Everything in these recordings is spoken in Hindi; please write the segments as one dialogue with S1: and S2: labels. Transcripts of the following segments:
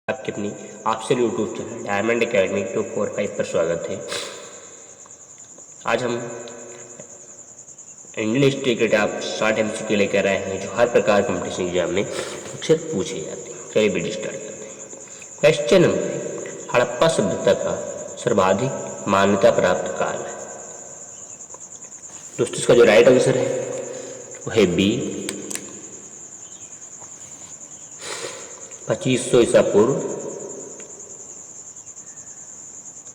S1: आपके अपनी आपसे यूट्यूब चैनल डायमंड एकेडमी 245 पर स्वागत है। आज हम इंडियन हिस्ट्री के टॉप 60 MCQ लेकर आए हैं जो हर प्रकार कॉम्पिटिशन एग्जाम में अक्सर पूछे जाते हैं। चलिए वीडियो स्टार्ट करते हैं। क्वेश्चन नंबर, हड़प्पा सभ्यता का सर्वाधिक मान्यता प्राप्त काल है। दोस्तों इसका जो राइट आंसर है वो है बी, 2500 ईसा पूर्व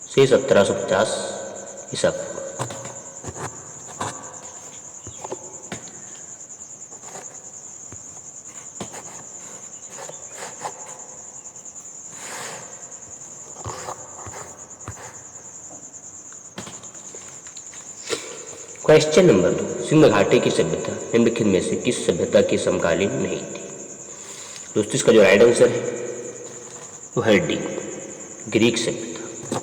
S1: से 1750 ईसा पूर्व। क्वेश्चन नंबर 2, सिंध घाटी की सभ्यता निम्नलिखित में से किस सभ्यता की समकालीन नहीं थी। दोस्तों इसका जो राइट आंसर है वो है डी, ग्रीक सभ्यता।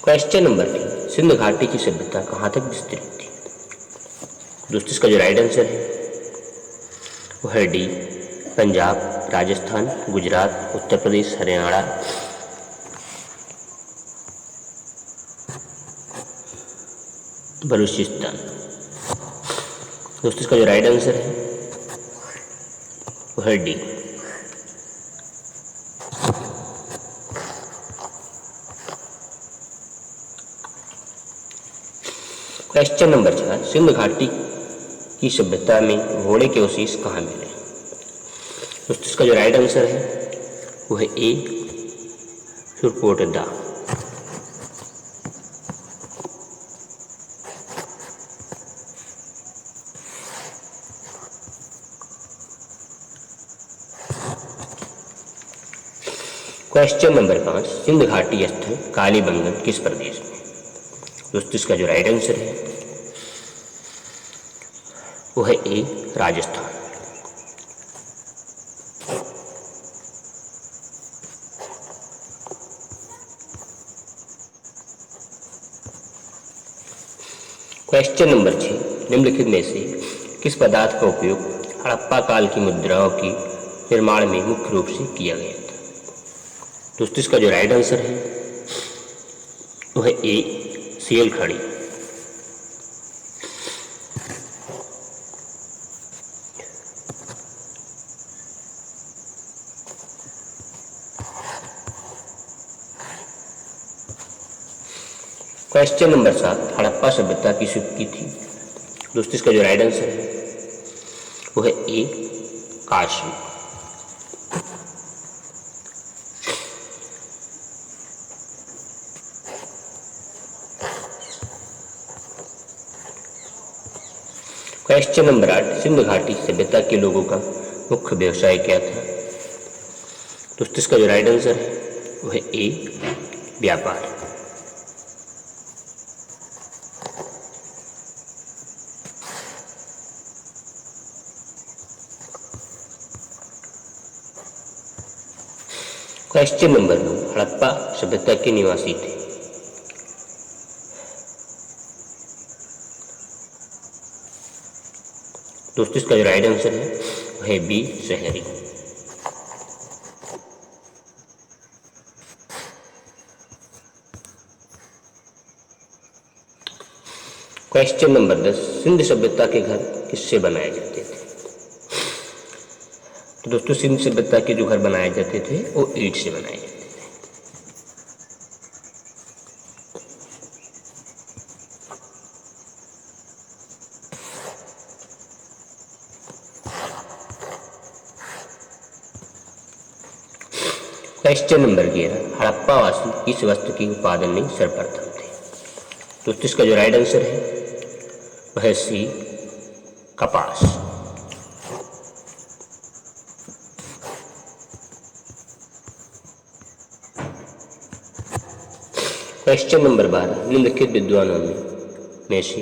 S1: क्वेश्चन नंबर 3, सिंध घाटी की सभ्यता कहाँ तक विस्तृत थी। दोस्तों इसका जो राइट आंसर है वो है डी, पंजाब, राजस्थान, गुजरात, उत्तर प्रदेश, हरियाणा, बलूचिस्तान। दोस्तों इसका जो राइट आंसर है वो है डी। क्वेश्चन नंबर 4, सिंध घाटी की सभ्यता में घोड़े के अवशेष कहाँ मिले। दोस्तों इसका जो राइट आंसर है वो है ए, सुरकोटदा। क्वेश्चन नंबर 5, सिंध घाटी स्थल कालीबंगन किस प्रदेश में। दोस्तों इसका जो राइट आंसर है वो है ए, राजस्थान। क्वेश्चन नंबर 6, निम्नलिखित में से किस पदार्थ का उपयोग हड़प्पा काल की मुद्राओं की निर्माण में मुख्य रूप से किया गया था। दोस्तों इसका जो राइट आंसर है वो है ए, सेल खड़ी। क्वेश्चन नंबर 7, हड़प्पा सभ्यता की शुरू की थी। दोस्तों इसका जो राइट आंसर है वो है ए, काशी। क्वेश्चन नंबर 8, सिंध घाटी सभ्यता के लोगों का मुख्य व्यवसाय क्या था। दोस्तों इसका जो राइट आंसर है वो है ए, व्यापार। क्वेश्चन नंबर 9, हड़प्पा सभ्यता के निवासी थे। दोस्तों इसका जो राइट आंसर है वो है बी, शहरी। क्वेश्चन नंबर 10, सिंध सभ्यता के घर किससे बनाए जाते थे। तो दोस्तों सिंध सभ्यता के जो घर बनाए जाते थे वो ईंट से बनाए जाते थे। क्वेश्चन नंबर 11, हड़प्पावासी किस वस्तु की उत्पादन में सर्वप्रथम थे। दोस्तों इसका जो राइट आंसर है वह है सी, कपास। क्वेश्चन नंबर 12, निम्नलिखित विद्वानों में से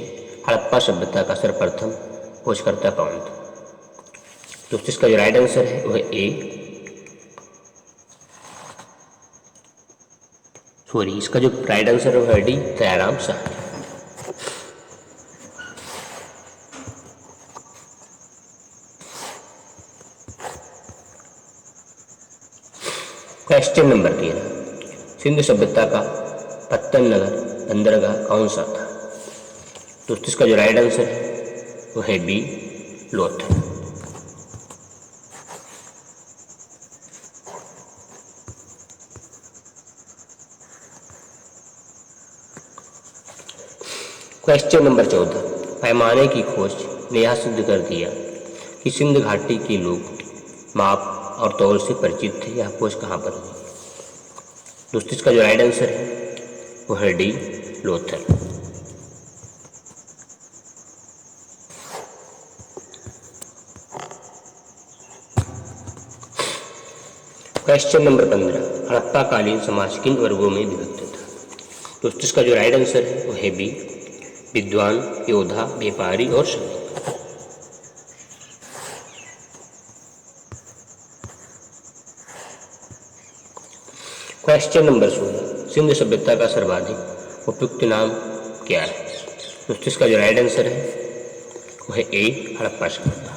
S1: हड़प्पा सभ्यता का सर्वप्रथम खोजकर्ता कौन था। दोस्तों इसका जो राइट आंसर है वह ए, सॉरी, इसका जो राइट आंसर है D, Dayaram Sahni. Question number 13, Sindhu सभ्यता का पत्तन नगर बंदरगाह कौन सा था? दोस्तों इसका जो राइट आंसर है वो है बी, लोथल। क्वेश्चन नंबर 14, पैमाने की खोज ने यह सिद्ध कर दिया कि सिंध घाटी के लोग माप और तौल से परिचित थे। यह खोज कहाँ पर हुई? दोस्तों इसका जो राइट आंसर है वो है D, Lothal. Question number 15, Harappa कालीन समाज किन वर्गों में विभक्त था? दोस्तों इसका जो राइट आंसर है वो है बी, विद्वान, योद्धा, व्यापारी और श्रमिक। क्वेश्चन नंबर 16, सिंधु सभ्यता का सर्वाधिक उपयुक्त नाम क्या है? दोस्तों इसका जो राइट आंसर है वो है ए, हड़प्पा सभ्यता।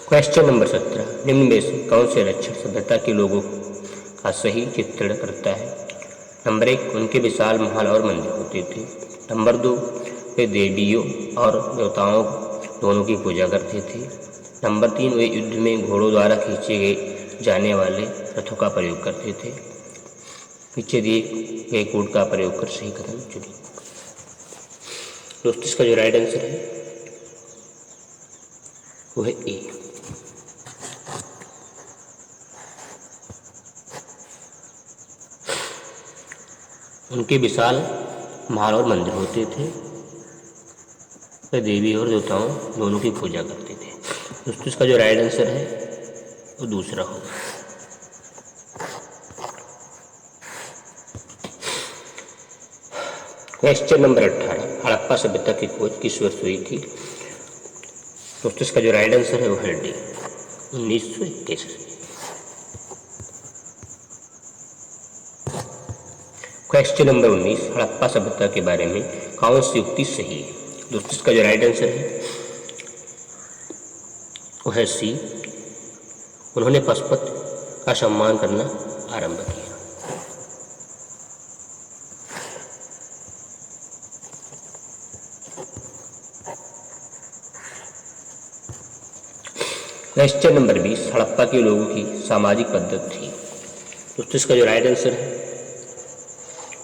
S1: क्वेश्चन नंबर 17, निम्न में से कौन से लक्षण सभ्यता के लोगों का सही चित्रण करता है? नंबर 1, उनके विशाल महल और मंदिर होते थे। नंबर 2, वे देवियों और देवताओं दोनों की पूजा करते थे। नंबर 3, वे युद्ध में घोड़ों द्वारा खींचे गए जाने वाले रथों का प्रयोग करते थे। पीछे दिए गए कोड का प्रयोग कर सही कदम चुनें। दोस्तों इसका जो राइट आंसर है वो है ए। उनके विशाल महल और मंदिर होते थे, वे देवी और देवताओं दोनों की पूजा करते थे। दोस्तों इसका जो राइट आंसर है वो दूसरा होगा। क्वेश्चन नंबर 18, हड़प्पा सभ्यता की खोज किस वर्ष हुई थी? दोस्तों इसका जो राइट आंसर है वो है डी, 1921। क्वेश्चन नंबर 19, हड़प्पा सभ्यता के बारे में कौन सी युक्ति सही है? दोस्तों इसका जो राइट आंसर है वो है सी, उन्होंने पशुपत का सम्मान करना आरंभ किया। क्वेश्चन नंबर 20, हड़प्पा के लोगों की सामाजिक पद्धति थी। दोस्तों इसका जो राइट आंसर है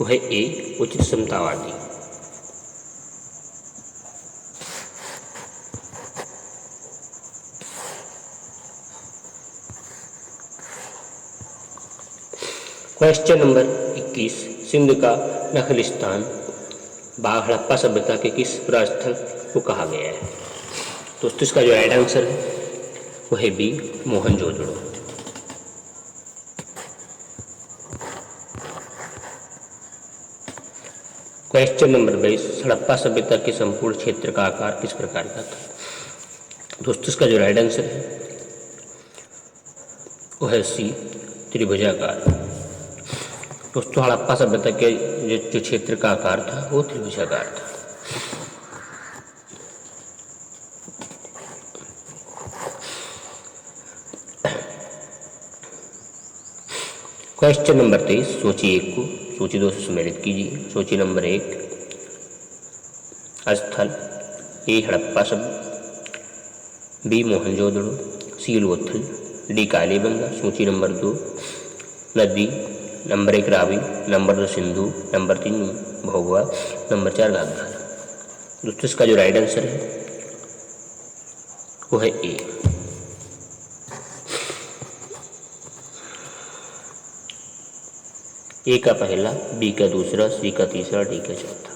S1: वो है ए, उचित समतावादी। क्वेश्चन नंबर 21, सिंध का नखलिस्तान बाग हड़प्पा सभ्यता के किस पुरास्थल को कहा गया है? दोस्तों इसका जो राइट आंसर है वो है B, Mohenjodaro. Question number 22, Harappa सभ्यता के संपूर्ण क्षेत्र का आकार किस प्रकार का था? दोस्तों इसका जो राइट आंसर है वो है सी, त्रिभुजाकार। दोस्तों हड़प्पा सभ्यता के जो क्षेत्र का आकार था वो त्रिभुजाकार था। क्वेश्चन नंबर 23, सूची 1 को सूची 2 से सम्मिलित कीजिए। सूची नंबर 1, स्थल, ए हड़प्पा सभ्यता, बी मोहनजोदड़ो, सी लोथल, डी कालीबंगा। सूची नंबर 2, नदी, number 1 Ravi, number 2 Sindhu, number 3 भोगवा, नंबर 4 घाघरा। दोस्तों इसका जो राइट आंसर है वो है ए। ए का पहला, बी का दूसरा, सी का तीसरा, डी का चौथा।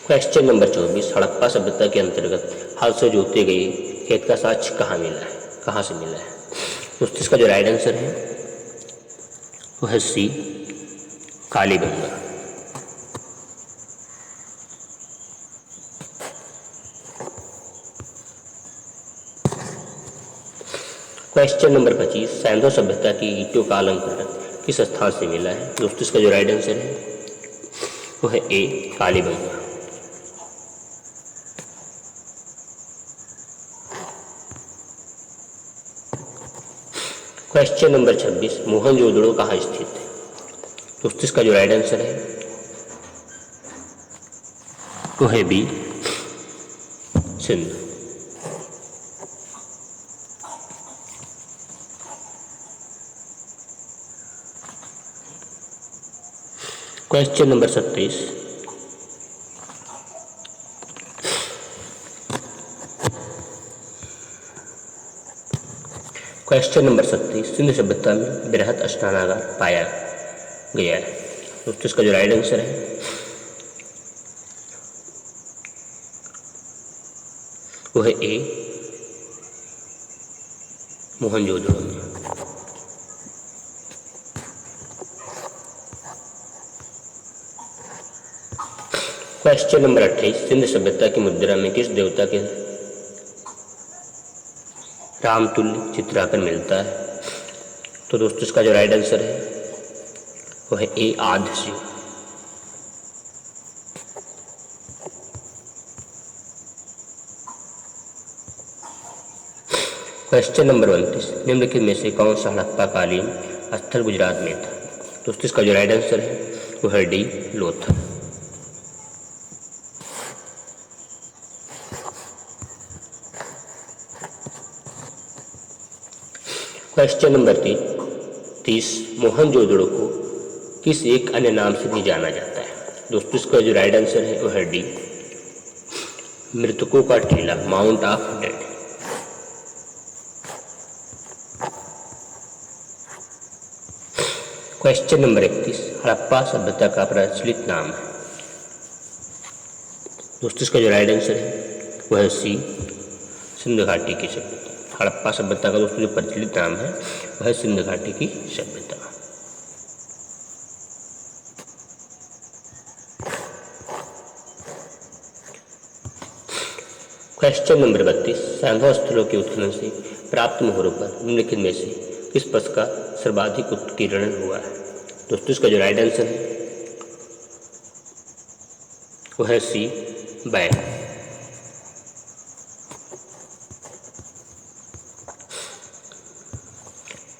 S1: क्वेश्चन नंबर 24, हड़प्पा सभ्यता के अंतर्गत हल से जोते गए खेत का साक्ष्य कहाँ से मिला है? दोस्तों इसका जो राइट आंसर है वो है सी, कालीबंगा। क्वेश्चन नंबर 25, सैंधव सभ्यता की ईंटों का अलंकरण किस स्थान से मिला है? दोस्तों इसका जो राइट आंसर है वो है ए, कालीबंगा। क्वेश्चन नंबर 26, मोहनजोदड़ो कहाँ स्थित है? दोस्तों इसका जो राइट आंसर है वो है B, Sindh. Question number 27, question number 27, Sindh सभ्यता में बृहद स्नानागार पाया गया है। दोस्तों इसका जो राइट आंसर है वो है ए, मोहनजोदड़ो में। क्वेश्चन नंबर 28, सिंध सभ्यता की मुद्रा में किस देवता के रामतुल्य चित्रांकन मिलता है? तो दोस्तों इसका जो राइट आंसर है वो है ए, आद्य शिव। क्वेश्चन नंबर 29, निम्नलिखित में से कौन सा हड़प्पा कालीन स्थल गुजरात में था? दोस्तों इसका जो राइट आंसर है वो है D, Lothal. Question number 30, Mohenjodaro को किस एक अन्य नाम से भी जाना जाता है? दोस्तों इसका जो राइट आंसर है वो है डी, मृतकों का टीला, mount of dead. Question number 31, Harappa सभ्यता का प्रचलित नाम है? दोस्तों इसका जो राइट आंसर है वह है सी, सिंधु घाटी की सभ्यता। हड़प्पा सभ्यता का दोस्तों जो प्रचलित नाम है वह है सिंधु घाटी की सभ्यता। क्वेश्चन नंबर 32, सैंधव स्थलों के उत्खनन से प्राप्त मोहरों पर निम्नलिखित में से किस पथ का सर्वाधिक उत्कीर्णन हुआ है? दोस्तों इसका जो राइट आंसर है वो है सी, बैल।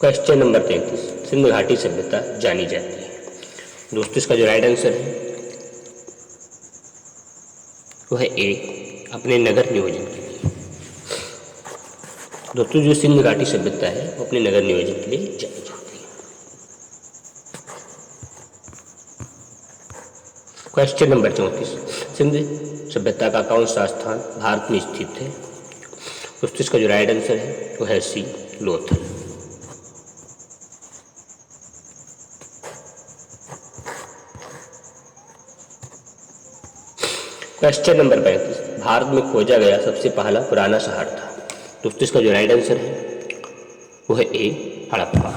S1: क्वेश्चन नंबर 33, सिंधु घाटी सभ्यता जानी जाती है? दोस्तों इसका जो राइट आंसर है वो है ए, अपने नगर नियोजन के लिए। दोस्तों जो सिंधु घाटी सभ्यता है वो अपने नगर नियोजन के लिए जानी जाती है। क्वेश्चन नंबर 34, सिंधु सभ्यता का कौन सा स्थान भारत में स्थित है? दोस्तों इसका जो राइट आंसर है वो है सी, लोथल। क्वेश्चन नंबर 35, भारत में खोजा गया सबसे पहला पुराना शहर था? दोस्तों इसका जो राइट आंसर है वो है ए, हड़प्पा।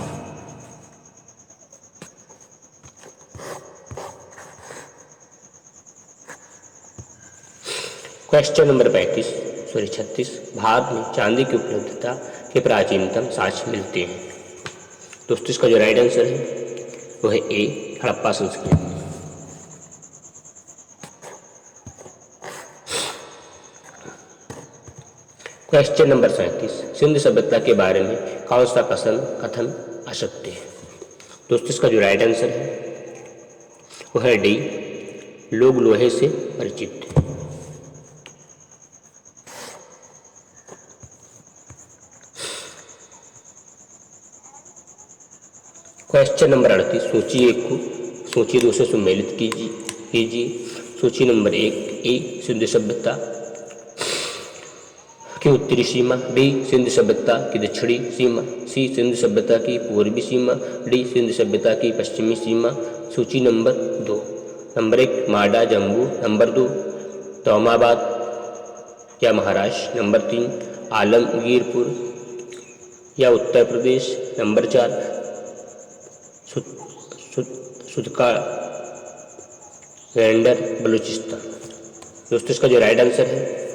S1: क्वेश्चन नंबर 36, भारत में चांदी की उपलब्धता के प्राचीनतम साक्ष्य मिलते हैं? दोस्तों इसका जो राइट आंसर है वो है ए, हड़प्पा संस्कृति। क्वेश्चन नंबर 37, सिंधु सभ्यता के बारे में कौन सा कथन असत्य है? दोस्तों इसका जो राइट आंसर है वो है डी, लोग लोहे से परिचित थे। क्वेश्चन नंबर 38, सूची 1 को सूची 2 से सम्मिलित कीजिए। सूची नंबर 1, ए, सिंधु सभ्यता की उत्तरी सीमा, बी, सिंधु सभ्यता की दक्षिणी सीमा, सी, सिंधु सभ्यता की पूर्वी सीमा, डी, सिंधु सभ्यता की पश्चिमी सीमा। सूची नंबर 2, नंबर 1, माडा जम्मू, नंबर 2, तौमाबाद या महाराष्ट्र, नंबर 3, आलमगीरपुर या उत्तर प्रदेश, नंबर 4, सुदका वेंडर, बलूचिस्तान। दोस्तों इसका जो राइट आंसर है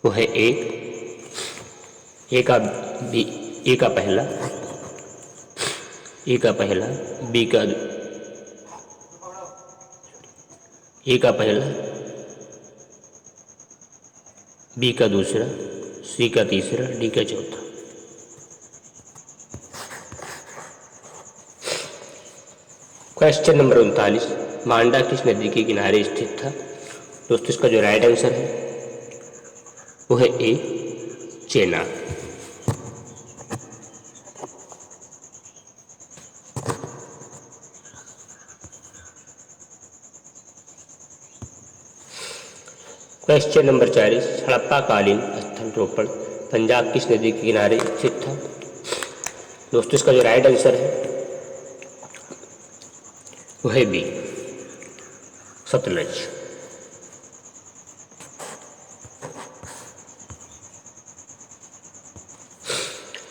S1: वो है ए का बी, ए का पहला, ए का पहला, बी का, ए का पहला, बी का दूसरा, सी का तीसरा, डी का चौथा। क्वेश्चन नंबर 39, मांडा किस नदी के किनारे स्थित था? दोस्तों इसका जो राइट आंसर है वो है ए, चेनाब। क्वेश्चन नंबर 40, हड़प्पा कालीन स्थल रोपण पंजाब किस नदी के किनारे स्थित था? दोस्तों इसका जो राइट आंसर है वो है B, Sutlej.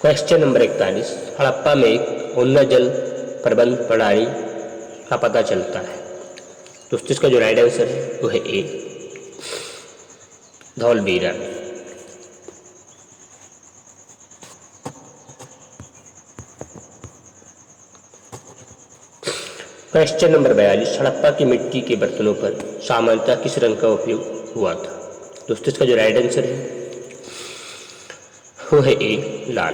S1: Question number 41, Harappa में एक उन्नत जल प्रबंध प्रणाली का पता चलता है। दोस्तों इसका जो राइट आंसर है वो है ए, धौलवीरा। क्वेश्चन नंबर 42, हड़प्पा की मिट्टी के बर्तनों पर सामान्यतः किस रंग का उपयोग हुआ था? दोस्तों इसका जो राइट आंसर है वो है ए, लाल।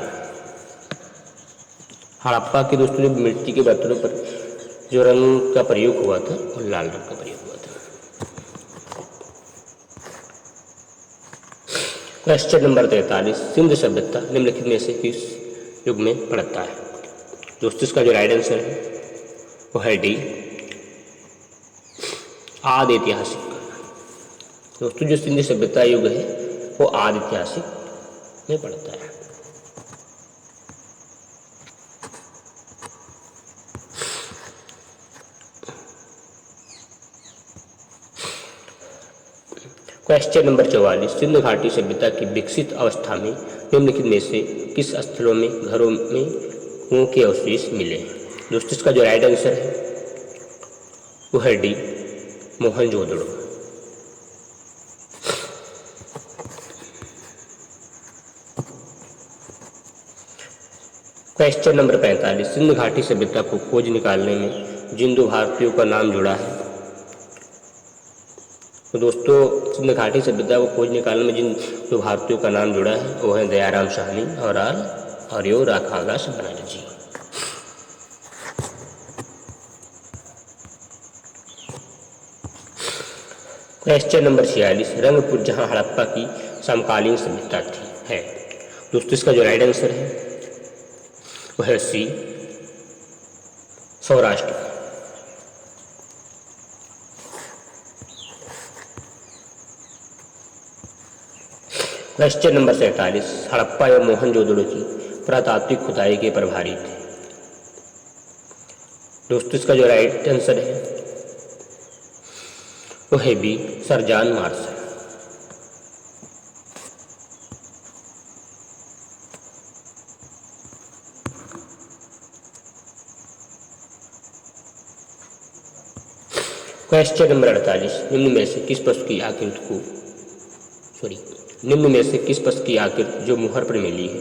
S1: हड़प्पा के दोस्तों जो मिट्टी के बर्तनों पर जो रंग का प्रयोग हुआ था वो लाल रंग का प्रयोग हुआ था। क्वेश्चन नंबर 43, सिंधु सभ्यता निम्नलिखित में से किस युग में पड़ता है? दोस्तों इसका जो राइट आंसर है वो है डी, आदि ऐतिहासिक। दोस्तों जो सिंधु सभ्यता युग है वो आदि ऐतिहासिक में पड़ता है। क्वेश्चन नंबर 44, सिंधु घाटी सभ्यता की विकसित अवस्था में निम्नलिखित में से किस स्थलों में घरों में कुओं के अवशेष मिले? दोस्तों इसका जो राइट आंसर है वो है D, Mohenjodaro. Question number 45, Sindhu घाटी सभ्यता को खोज निकालने में जिन दो भारतीयों का नाम जुड़ा है? तो दोस्तों सिंधु घाटी सभ्यता को खोज निकालने में जिन दो भारतीयों का नाम जुड़ा है वो है दयाराम साहनी और आर्यो राखागास बनर्जी। क्वेश्चन नंबर 46, रंगपुर जहां हड़प्पा की समकालीन सभ्यता थी है। दोस्तों इसका जो राइट आंसर है वो है सी, सौराष्ट्र। क्वेश्चन नंबर 47, हड़प्पा एवं मोहनजोदड़ो की पुरातात्विक खुदाई के प्रभारी थे। दोस्तों इसका जो राइट आंसर है वो है B, sir John Marshall. Question number 48, निम्न में से किस पशु की आकृति को निम्न में से किस पशु की आकृति जो मुहर पर मिली है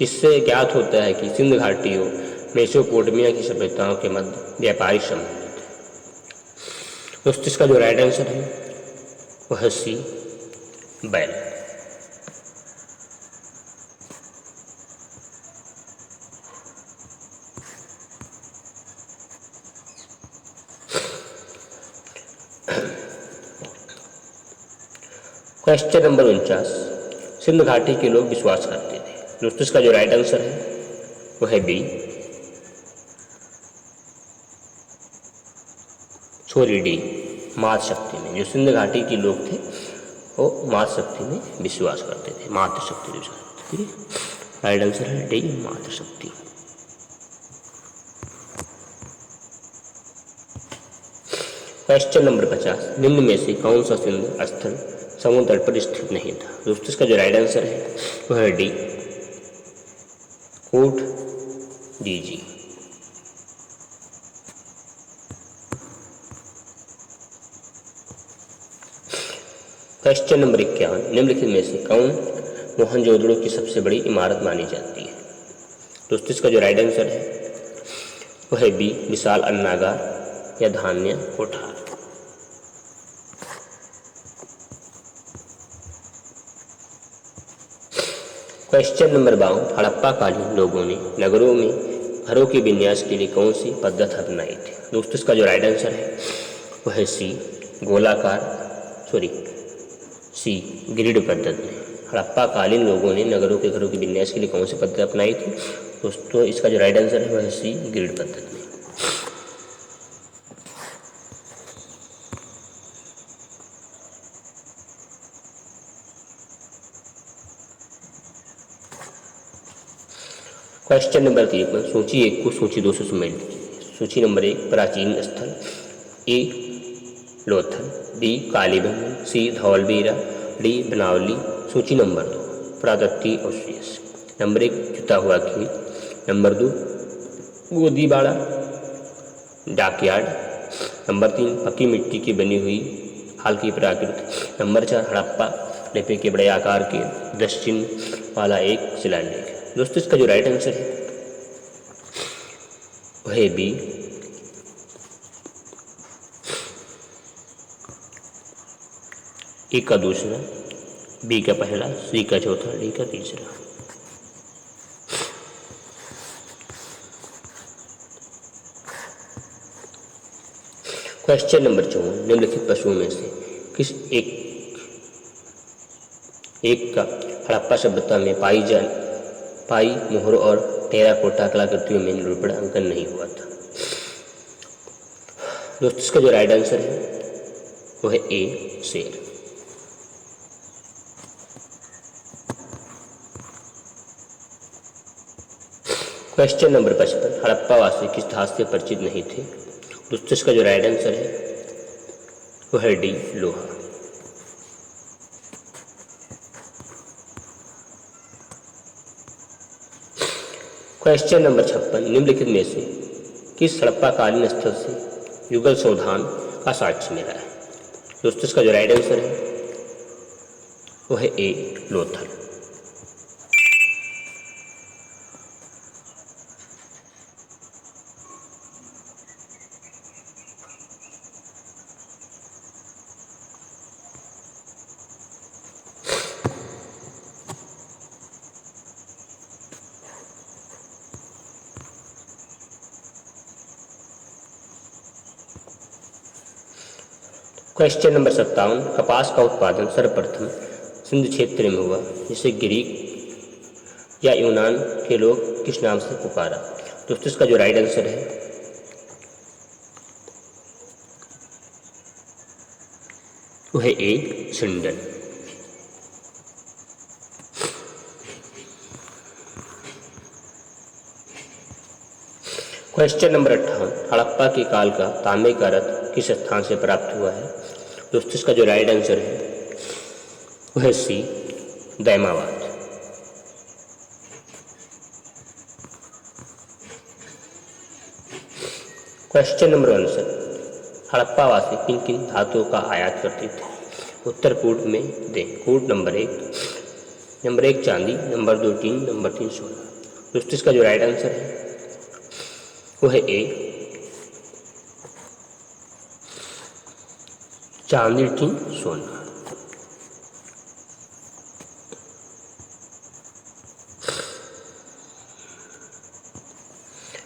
S1: इससे ज्ञात होता है कि सिंधु घाटी और मेसोपोटामिया की सभ्यताओं के मध्य व्यापारिक संबंध थे। दोस्तों इसका जो राइट आंसर है वो है सी, बैल। क्वेश्चन नंबर 49, सिंधु घाटी के लोग विश्वास करते थे। दोस्तों इसका जो राइट आंसर है वो है बी, सॉरी डी, मातृशक्ति में। जो सिंधु घाटी के लोग थे वो मातृशक्ति में विश्वास करते थे, मातृशक्ति में विश्वास करते थे। राइट आंसर है डी, मातृशक्ति। क्वेश्चन नंबर 50, निम्न में से कौन सा सिंधु स्थल समुद्र तट पर स्थित नहीं था? दोस्तों इसका जो राइट आंसर है वो है D, Kot Diji. Question number 51, निम्नलिखित में से कौन मोहनजोदड़ो की सबसे बड़ी इमारत मानी जाती है? दोस्तों इसका जो राइट आंसर है वह है बी, विशाल अन्नागार या धान्य कोठार। क्वेश्चन नंबर 52, हड़प्पा कालीन लोगों ने नगरों में घरों के विन्यास के लिए कौन सी पद्धति अपनाई थी? दोस्तों इसका जो राइट आंसर है वह है सी, सी ग्रिड पद्धति। हड़प्पा कालीन लोगों ने नगरों के घरों के विन्यास के लिए कौन सी पद्धति अपनाई थी? दोस्तों इसका जो राइट आंसर है वह है सी, ग्रिड पद्धति। क्वेश्चन नंबर 53, सूची 1 को सूची 2 से सुमेल लीजिए। सूची नंबर 1, प्राचीन स्थल, ए लोथल, बी कालीबंगन, सी धौलवीरा, डी बनावली। सूची नंबर 2, पुरातत्वीय अवशेष। नंबर 1 जुता हुआ खेत, नंबर 2 गोदीबाड़ा डॉकयार्ड, नंबर 3 पक्की मिट्टी की बनी हुई हाल की प्राकृत, नंबर 4 हड़प्पा लिपि के बड़े आकार के 10 चिन्ह वाला एक शिलालेख। दोस्तों इसका जो राइट आंसर है वह है बी, ए का दूसरा, बी का पहला, सी का चौथा, डी का तीसरा। क्वेश्चन नंबर 54, निम्नलिखित पशुओं में से किस एक का हड़प्पा सभ्यता में पाई मोहर और टेराकोटा कलाकृतियों में निरूपण अंकन नहीं हुआ था? दोस्तों इसका जो राइट आंसर है वो है ए, शेर। क्वेश्चन नंबर 55, हड़प्पा वासी किस धातु से परिचित नहीं थे? दोस्तों इसका जो राइट आंसर है वो है डी, लोहा। क्वेश्चन नंबर 56, निम्नलिखित में से किस हड़प्पा कालीन स्थल से युगल संविधान का साक्ष्य मिला है? दोस्तों इसका जो राइट आंसर है वो है ए, लोथल। क्वेश्चन नंबर 57, कपास का उत्पादन सर्वप्रथम सिंध क्षेत्र में हुआ, जिसे ग्रीक या यूनान के लोग किस नाम से पुकारा? दोस्तों इसका जो राइट आंसर है वो है ए, सिंडन। क्वेश्चन नंबर 58, हड़प्पा के काल का तांबे का रथ किस स्थान से प्राप्त हुआ है? दोस्तों इसका जो राइट आंसर है वह है सी, दैमाबाद। क्वेश्चन नंबर 59, हड़प्पा वासी किन किन धातुओं का आयात करते थे? उत्तर कूट में दें। कूट नंबर 1 चांदी, नंबर 2 टीन, नंबर 3 सोना। दोस्तों इसका जो राइट आंसर है वो है ए, चांदी, टीन, सोना।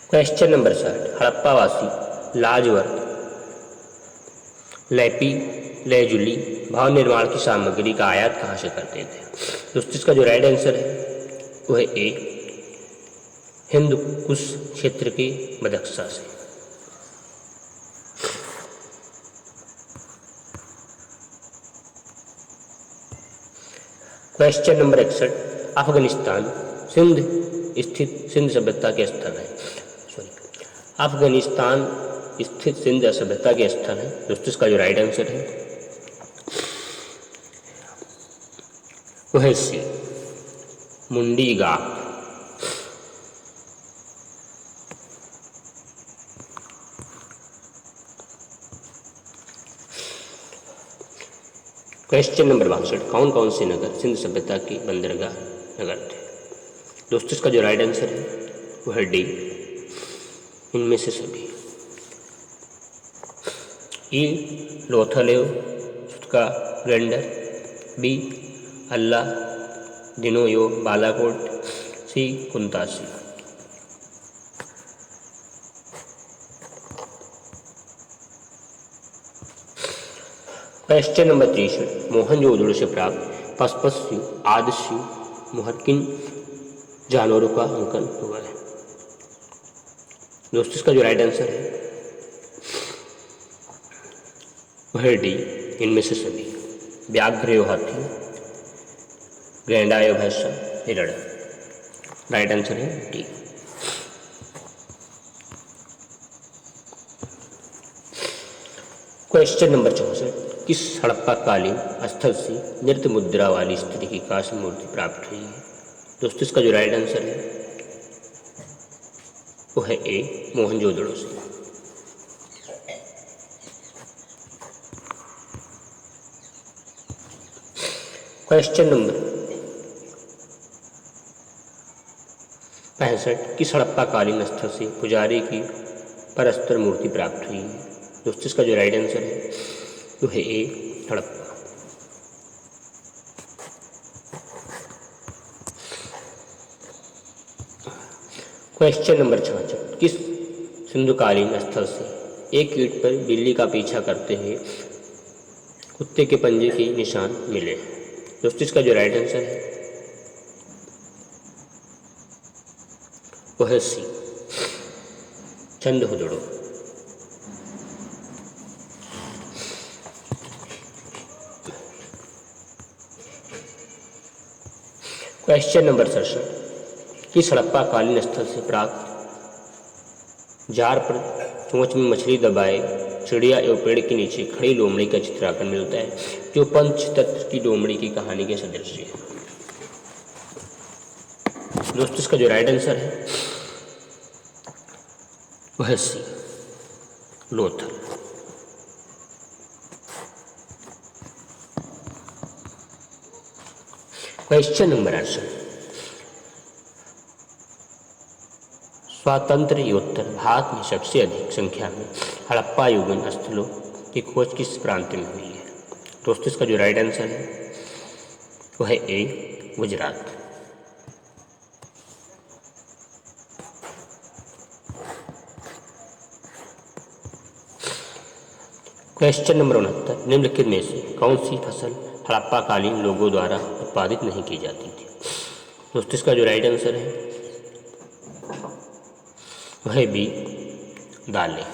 S1: क्वेश्चन नंबर 60, हड़प्पा वासी लाजवर्त, लेजुली भवन निर्माण की सामग्री का आयात कहाँ से करते थे? दोस्तों इसका जो राइट आंसर है वो है ए, हिंद कुश क्षेत्र के बदख्शा से। क्वेश्चन नंबर 61, अफगानिस्तान सिंध सभ्यता के स्थल है। अफगानिस्तान स्थित सिंध सभ्यता के स्थल है। दोस्तों इसका जो राइट आंसर है वो है सी, मुंडी गाक। क्वेश्चन नंबर 62, कौन कौन से नगर सिंध सभ्यता के बंदरगाह नगर थे? दोस्तों इसका जो राइट आंसर है वो है डी, इनमें से सभी। ई लोथलेव का ग्रेंडर, बी अल्लाह दिनोयो बालाकोट, सी कुंतासी। क्वेश्चन नंबर 63, मोहनजोदड़ो से प्राप्त पशपस्यु आदिस्यु मुहर किन जानवरों का अंकन हुआ है? दोस्तों इसका जो राइट आंसर है वह है डी, इनमें से सभी। व्याघ्रयो हाथी, गेंडायो भैंसा, हिरण। राइट आंसर है डी। क्वेश्चन नंबर 64, किस हड़प्पा कालीन स्थल से नृत्य मुद्रा वाली स्त्री की कांस्य मूर्ति प्राप्त हुई है? दोस्तों इसका जो राइट आंसर है वो है ए, मोहनजोदड़ो से। क्वेश्चन नंबर 65, किस हड़प्पा कालीन स्थल से पुजारी की परस्तर मूर्ति प्राप्त हुई है? दोस्तों इसका जो राइट आंसर है वो है ए, हड़प्पा। क्वेश्चन नंबर 66, किस सिंधुकालीन स्थल से एक कीट पर बिल्ली का पीछा करते हुए कुत्ते के पंजे के निशान मिले? दोस्तों इसका जो राइट आंसर है वह है सी, चंदहुदड़ो। क्वेश्चन नंबर 67, किस हड़प्पा कालीन स्थल से प्राप्त जार पर चोंच में मछली दबाए चिड़िया एवं पेड़ के नीचे खड़ी लोमड़ी का चित्रांकन मिलता है, जो पंचतंत्र की लोमड़ी की कहानी के सदृश है? दोस्तों इसका जो राइट आंसर है वह सी, लोथल। क्वेश्चन नंबर 68, स्वातंत्र्योत्तर भारत में सबसे अधिक संख्या में हड़प्पा युगीन स्थलों की खोज किस प्रांत में हुई है? दोस्तों इसका जो राइट आंसर है वह है ए, गुजरात। क्वेश्चन नंबर 69, निम्नलिखित में से कौन सी फसल हड़प्पा कालीन लोगों द्वारा उत्पादित नहीं की जाती थी? दोस्तों इसका जो राइट आंसर है वह भी दालें।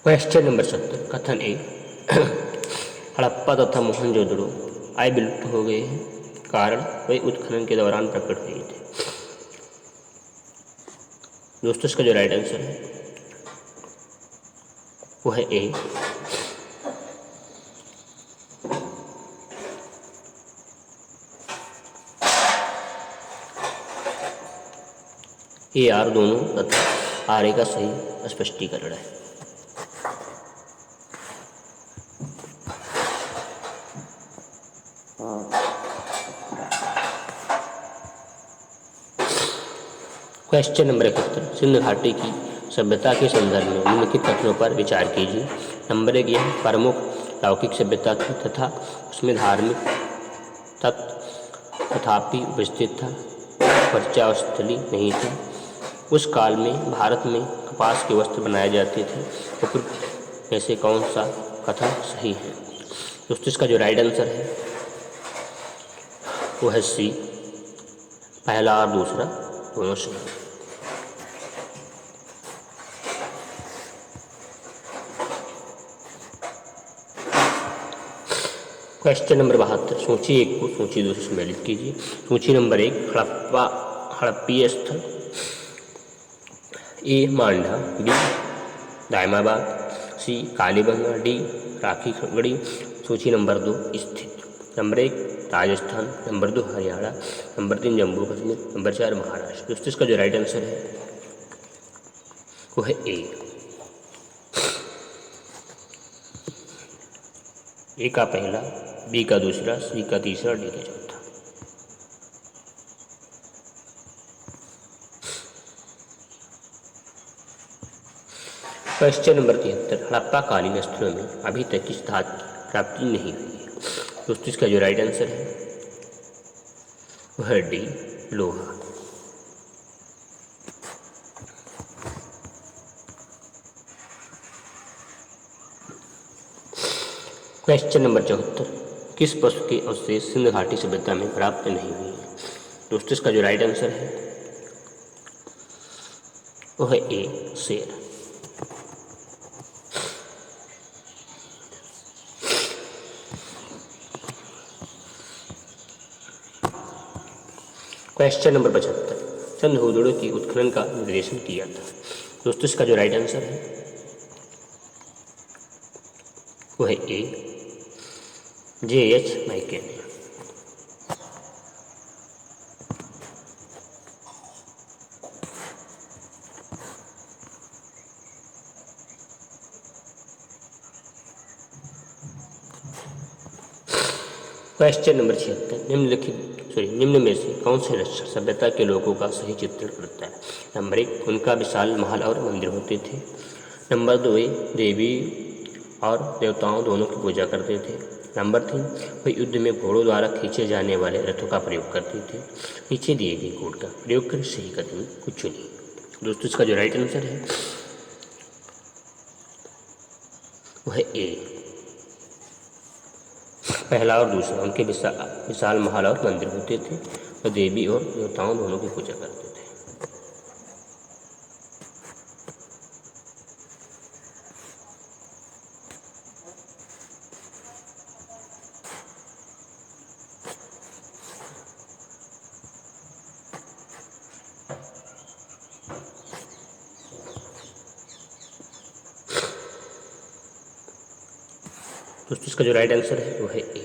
S1: क्वेश्चन नंबर 70, कथन ए हड़प्पा तथा मोहनजोदड़ो आय विलुप्त हो गए हैं, कारण वे उत्खनन के दौरान प्रकट हुए थे। दोस्तों इसका जो राइट आंसर है वो है ए, ए आर दोनों तथा आर ए का सही स्पष्टीकरण है। क्वेश्चन नंबर 71, सिंध घाटी की सभ्यता के संदर्भ में निम्नलिखित कथनों पर विचार कीजिए। नंबर 1, यह प्रमुख लौकिक सभ्यता थी तथा उसमें धार्मिक तत्व तथापि उपस्थित था, वर्चस्वस्थली नहीं था। उस काल में भारत में कपास के वस्त्र बनाए जाते थे। उपरोक्त में से कौन सा कथन सही है? दोस्तों इसका जो राइट आंसर है वो है सी, पहला और दूसरा दोनों सही। क्वेश्चन नंबर 72, सूची 1 को सूची 2 से सम्मिलित कीजिए। सूची नंबर 1, हड़प्पीय स्थल, ए मांडा, बी दायमाबाद, सी कालीबंगा, डी राखीगढ़ी। सूची नंबर 2, स्थित। Number 1 Rajasthan, number 2 Haryana, number 3 Jammu Kashmir, number 4 Maharashtra. दोस्तों इसका जो राइट आंसर है वो है ए का पहला, बी का दूसरा, सी का तीसरा, डी का चौथा। क्वेश्चन नंबर 73, हड़प्पा कालीन स्थलों में अभी तक किस धातु की प्राप्ति नहीं हुई है? दोस्तों इसका जो राइट आंसर है वह है डी, लोहा। क्वेश्चन नंबर 74, किस पशु के अवशेष सिंध घाटी सभ्यता में प्राप्त नहीं हुए हैं? दोस्तों इसका जो राइट आंसर है वह है ए, शेर। क्वेश्चन नंबर 75, चंद्रहोदड़ों की उत्खनन का निर्देशन किया था? दोस्तों इसका जो राइट आंसर है वह है ए, J.H. मैके ने। क्वेश्चन नंबर 76, निम्न में से कौन से लक्षण सभ्यता के लोगों का सही चित्रण करता है? नंबर 1, उनका विशाल महल और मंदिर होते थे। नंबर 2, देवी और देवताओं दोनों की पूजा करते थे। नंबर 3, वे युद्ध में घोड़ों द्वारा खींचे जाने वाले रथों का प्रयोग करते थे। नीचे दिए गए कोड का प्रयोग कर सही कदम को चुनिए। दोस्तों इसका जो राइट आंसर है वह है ए, पहला और दूसरा, उनके विशाल महल और मंदिर होते थे और देवी और देवताओं दोनों की पूजा करते थे। दोस्तों इसका जो राइट आंसर है वो है ए।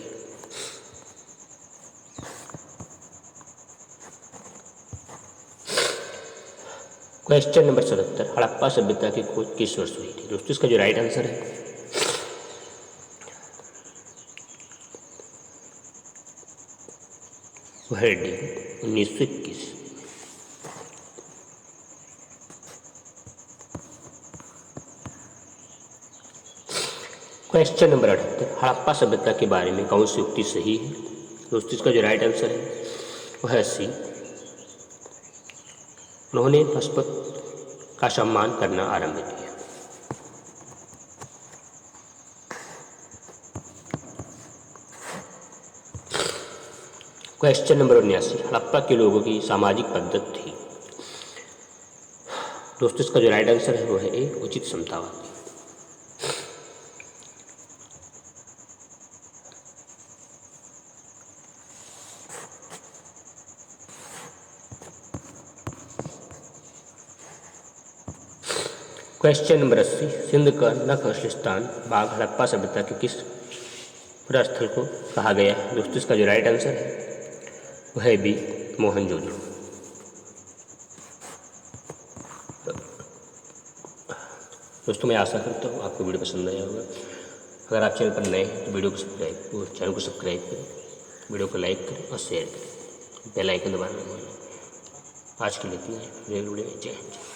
S1: क्वेश्चन नंबर 77, हड़प्पा सभ्यता की खोज किस वर्ष हुई थी? दोस्तों इसका जो राइट आंसर है वो है डी, 1921। क्वेश्चन नंबर 78, हड़प्पा सभ्यता के बारे में कौन सी उक्ति सही है? दोस्तों इसका जो राइट आंसर है वह है सी, उन्होंने पशुपति का सम्मान करना आरंभ किया। क्वेश्चन नंबर 79, हड़प्पा के लोगों की सामाजिक पद्धति थी? दोस्तों इसका जो राइट आंसर है वो है ए, उचित समतावादी। क्वेश्चन नंबर 80, सिंध का नखअसलिस्तान बाग हड़प्पा सभ्यता के किस पुरास्थल को कहा गया है? दोस्तों इसका जो राइट आंसर है वह है बी, मोहनजोदड़ो। दोस्तों मैं आशा करता हूँ आपको वीडियो पसंद आया होगा। अगर आप चैनल पर नए हैं तो चैनल को सब्सक्राइब करें, वीडियो को लाइक करें और शेयर करें, बेल आइकन दबाना न भूलें। आज के लिए इतना है, वीडियो में जय हिंद।